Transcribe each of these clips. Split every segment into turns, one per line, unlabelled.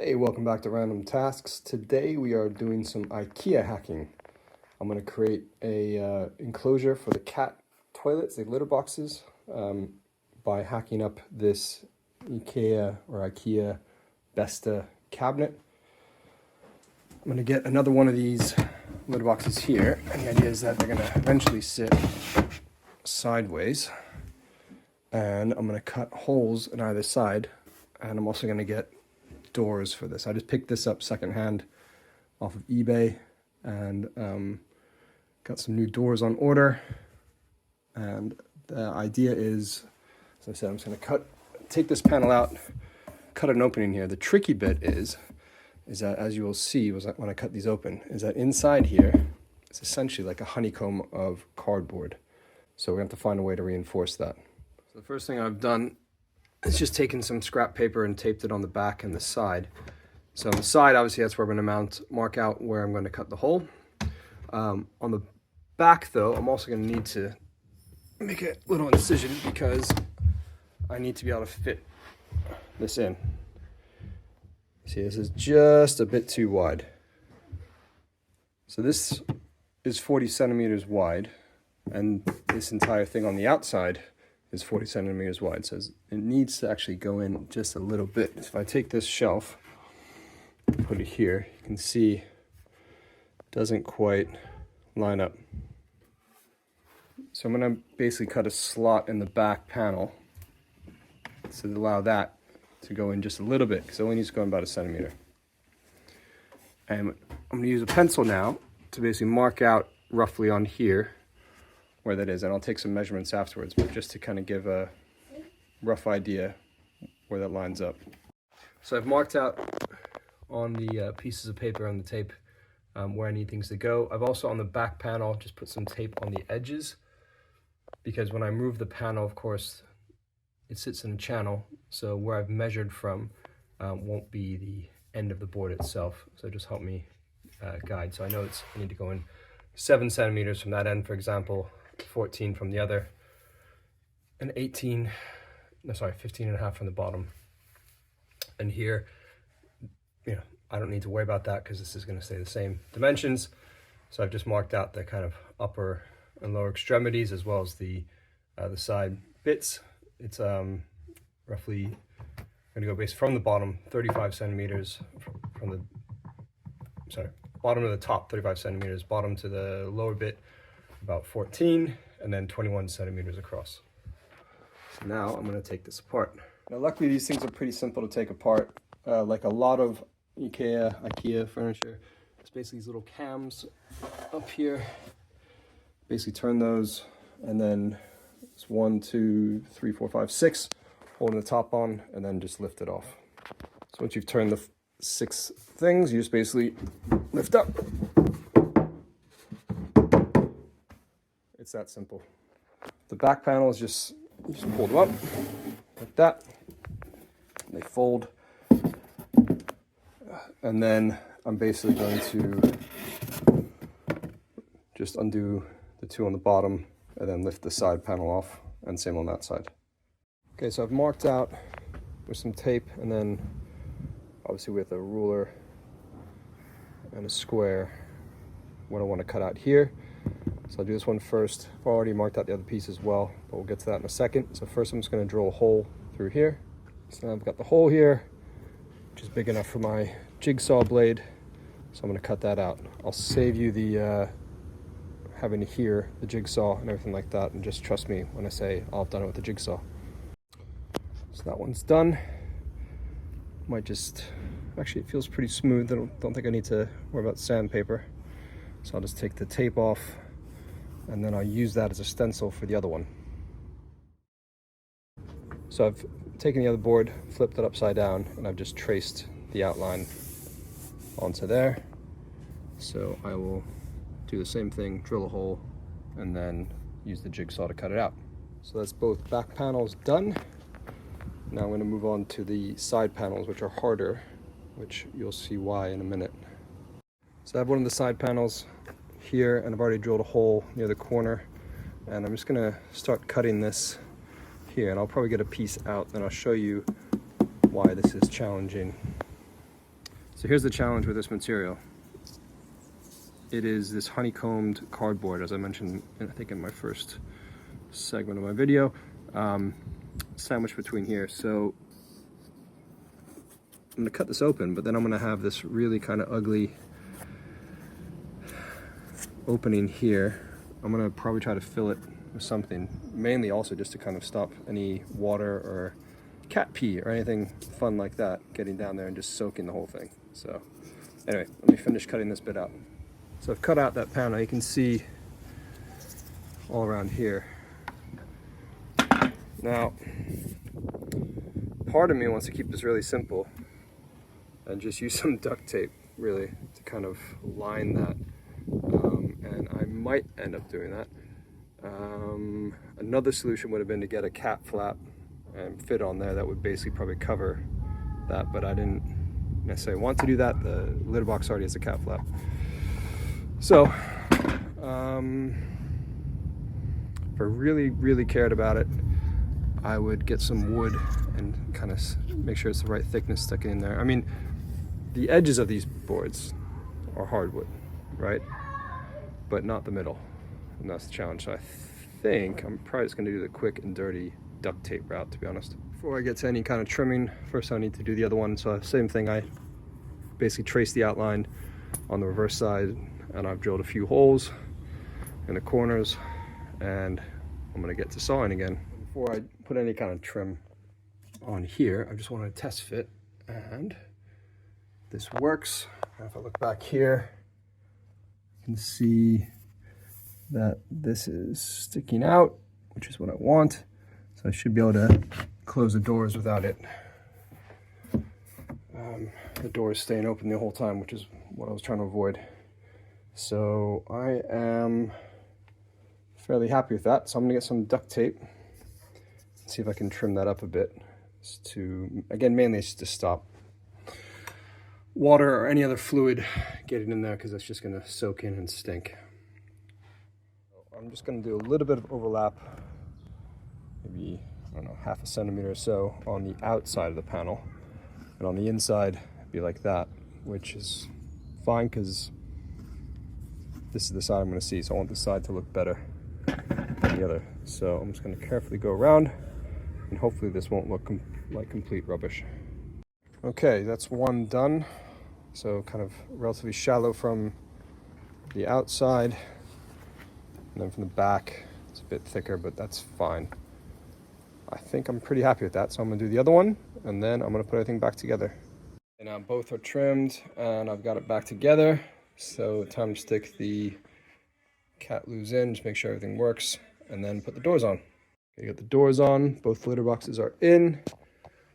Hey, welcome back to Random Tasks. Today we are doing some IKEA hacking. I'm going to create a enclosure for the cat toilets, the litter boxes, by hacking up this IKEA Bestå cabinet. I'm going to get another one of these litter boxes here, and the idea is that they're going to eventually sit sideways, and I'm going to cut holes on either side, and I'm also going to get doors for this. I just picked this up secondhand off of eBay and got some new doors on order. And the idea is, as I said, I'm just going to take this panel out, cut an opening here. The tricky bit is that, as you will see when I cut these open, is that inside here is essentially like a honeycomb of cardboard. So we have to find a way to reinforce that. So the first thing I've done, it's just taken some scrap paper and taped it on the back and the side. So on the side, obviously that's where I'm going to mark out where I'm going to cut the hole. On the back though, I'm also going to need to make a little incision because I need to be able to fit this in. See, this is just a bit too wide. So this is 40 centimeters wide, and this entire thing on the outside is 40 centimeters wide, so it needs to actually go in just a little bit. If I take this shelf, put it here, you can see it doesn't quite line up. So I'm going to basically cut a slot in the back panel to allow that to go in just a little bit, because it only needs to go in about 1 centimeter. And I'm going to use a pencil now to basically mark out roughly on here where that is, and I'll take some measurements afterwards, but just to kind of give a rough idea where that lines up. So I've marked out on the pieces of paper on the tape where I need things to go. I've also on the back panel just put some tape on the edges, because when I move the panel, of course, it sits in a channel, so where I've measured from won't be the end of the board itself. So just help me guide. So I know I need to go in 7 centimeters from that end, for example, 14 from the other, and 15 and a half from the bottom. And here, I don't need to worry about that because this is going to stay the same dimensions. So I've just marked out the kind of upper and lower extremities as well as the side bits. It's roughly going to go based from the bottom 35 centimeters from the bottom to the top 35 centimeters, bottom to the lower bit about 14, and then 21 centimeters across. So now I'm going to take this apart. Now luckily these things are pretty simple to take apart. Like a lot of IKEA furniture, it's basically these little cams up here. Basically turn those, and then it's 1, 2, 3, 4, 5, 6, holding the top on, and then just lift it off. So once you've turned the 6 things, you just basically lift up. It's that simple. The back panel is just pull them up like that. They fold. And then I'm basically going to just undo the 2 on the bottom and then lift the side panel off, and same on that side. Okay, so I've marked out with some tape, and then obviously with a ruler and a square what I want to cut out here. So I'll do this one first. I've already marked out the other piece as well, but we'll get to that in a second. So first I'm just going to drill a hole through here. So now I've got the hole here, which is big enough for my jigsaw blade. So I'm going to cut that out. I'll save you the having to hear the jigsaw and everything like that, and just trust me when I say I've done it with the jigsaw. So that one's done. Might just, actually it feels pretty smooth. I don't think I need to worry about sandpaper. So I'll just take the tape off, and then I'll use that as a stencil for the other one. So I've taken the other board, flipped it upside down, and I've just traced the outline onto there. So I will do the same thing, drill a hole, and then use the jigsaw to cut it out. So that's both back panels done. Now I'm going to move on to the side panels, which are harder, which you'll see why in a minute. So I have one of the side panels here, and I've already drilled a hole near the corner, and I'm just going to start cutting this here, and I'll probably get a piece out, and I'll show you why this is challenging. So here's the challenge with this material. It is this honeycombed cardboard, as I mentioned, I think in my first segment of my video, sandwiched between here. So I'm gonna cut this open, but then I'm gonna have this really kind of ugly opening here. I'm gonna probably try to fill it with something, mainly also just to kind of stop any water or cat pee or anything fun like that getting down there and just soaking the whole thing. So anyway, let me finish cutting this bit out. So I've cut out that panel. You can see all around here. Now, part of me wants to keep this really simple and just use some duct tape really to kind of line that, and I might end up doing that. Another solution would have been to get a cat flap and fit on there that would basically probably cover that, but I didn't necessarily want to do that. The litter box already has a cat flap. So if I really cared about it, I would get some wood and kind of make sure it's the right thickness sticking in there. I mean, the edges of these boards are hardwood, right? But not the middle, and that's the challenge. So I think I'm probably just gonna do the quick and dirty duct tape route, to be honest. Before I get to any kind of trimming, first I need to do the other one. So same thing, I basically trace the outline on the reverse side, and I've drilled a few holes in the corners, and I'm gonna get to sawing again. Before I put any kind of trim on here, I just want to test fit, and this works. If I look back here, you can see that this is sticking out, which is what I want. So I should be able to close the doors without it. The doors staying open the whole time, which is what I was trying to avoid. So I am fairly happy with that. So I'm gonna get some duct tape, see if I can trim that up a bit. To, again, mainly it's to stop water or any other fluid getting in there, because that's just gonna soak in and stink. I'm just gonna do a little bit of overlap, maybe, I don't know, 1/2 centimeter or so on the outside of the panel, and on the inside be like that, which is fine because this is the side I'm gonna see, so I want this side to look better than the other. So I'm just gonna carefully go around, and hopefully this won't look like complete rubbish. Okay, that's one done. So kind of relatively shallow from the outside, and then from the back it's a bit thicker, but that's fine. I think I'm pretty happy with that, so I'm gonna do the other one, and then I'm gonna put everything back together. And now both are trimmed, and I've got it back together. So time to stick the cat loos in, just make sure everything works, and then put the doors on. Okay, got the doors on, both litter boxes are in.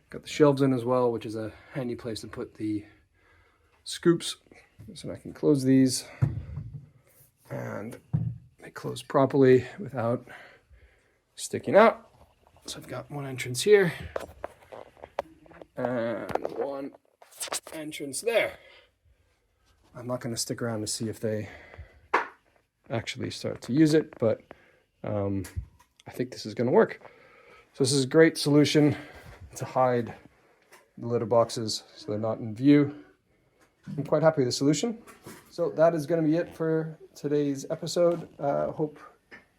Got the shelves in as well, which is a handy place to put the scoops. So I can close these, and they close properly without sticking out. So I've got one entrance here, and one entrance there. I'm not going to stick around to see if they actually start to use it, but I think this is going to work. So this is a great solution to hide the litter boxes so they're not in view. I'm quite happy with the solution. So that is going to be it for today's episode. Hope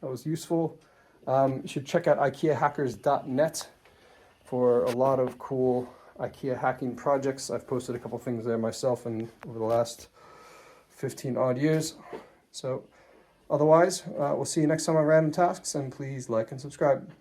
that was useful. You should check out IKEAhackers.net for a lot of cool IKEA hacking projects. I've posted a couple things there myself and over the last 15 odd years. So otherwise, we'll see you next time on Random Tasks, and please like and subscribe.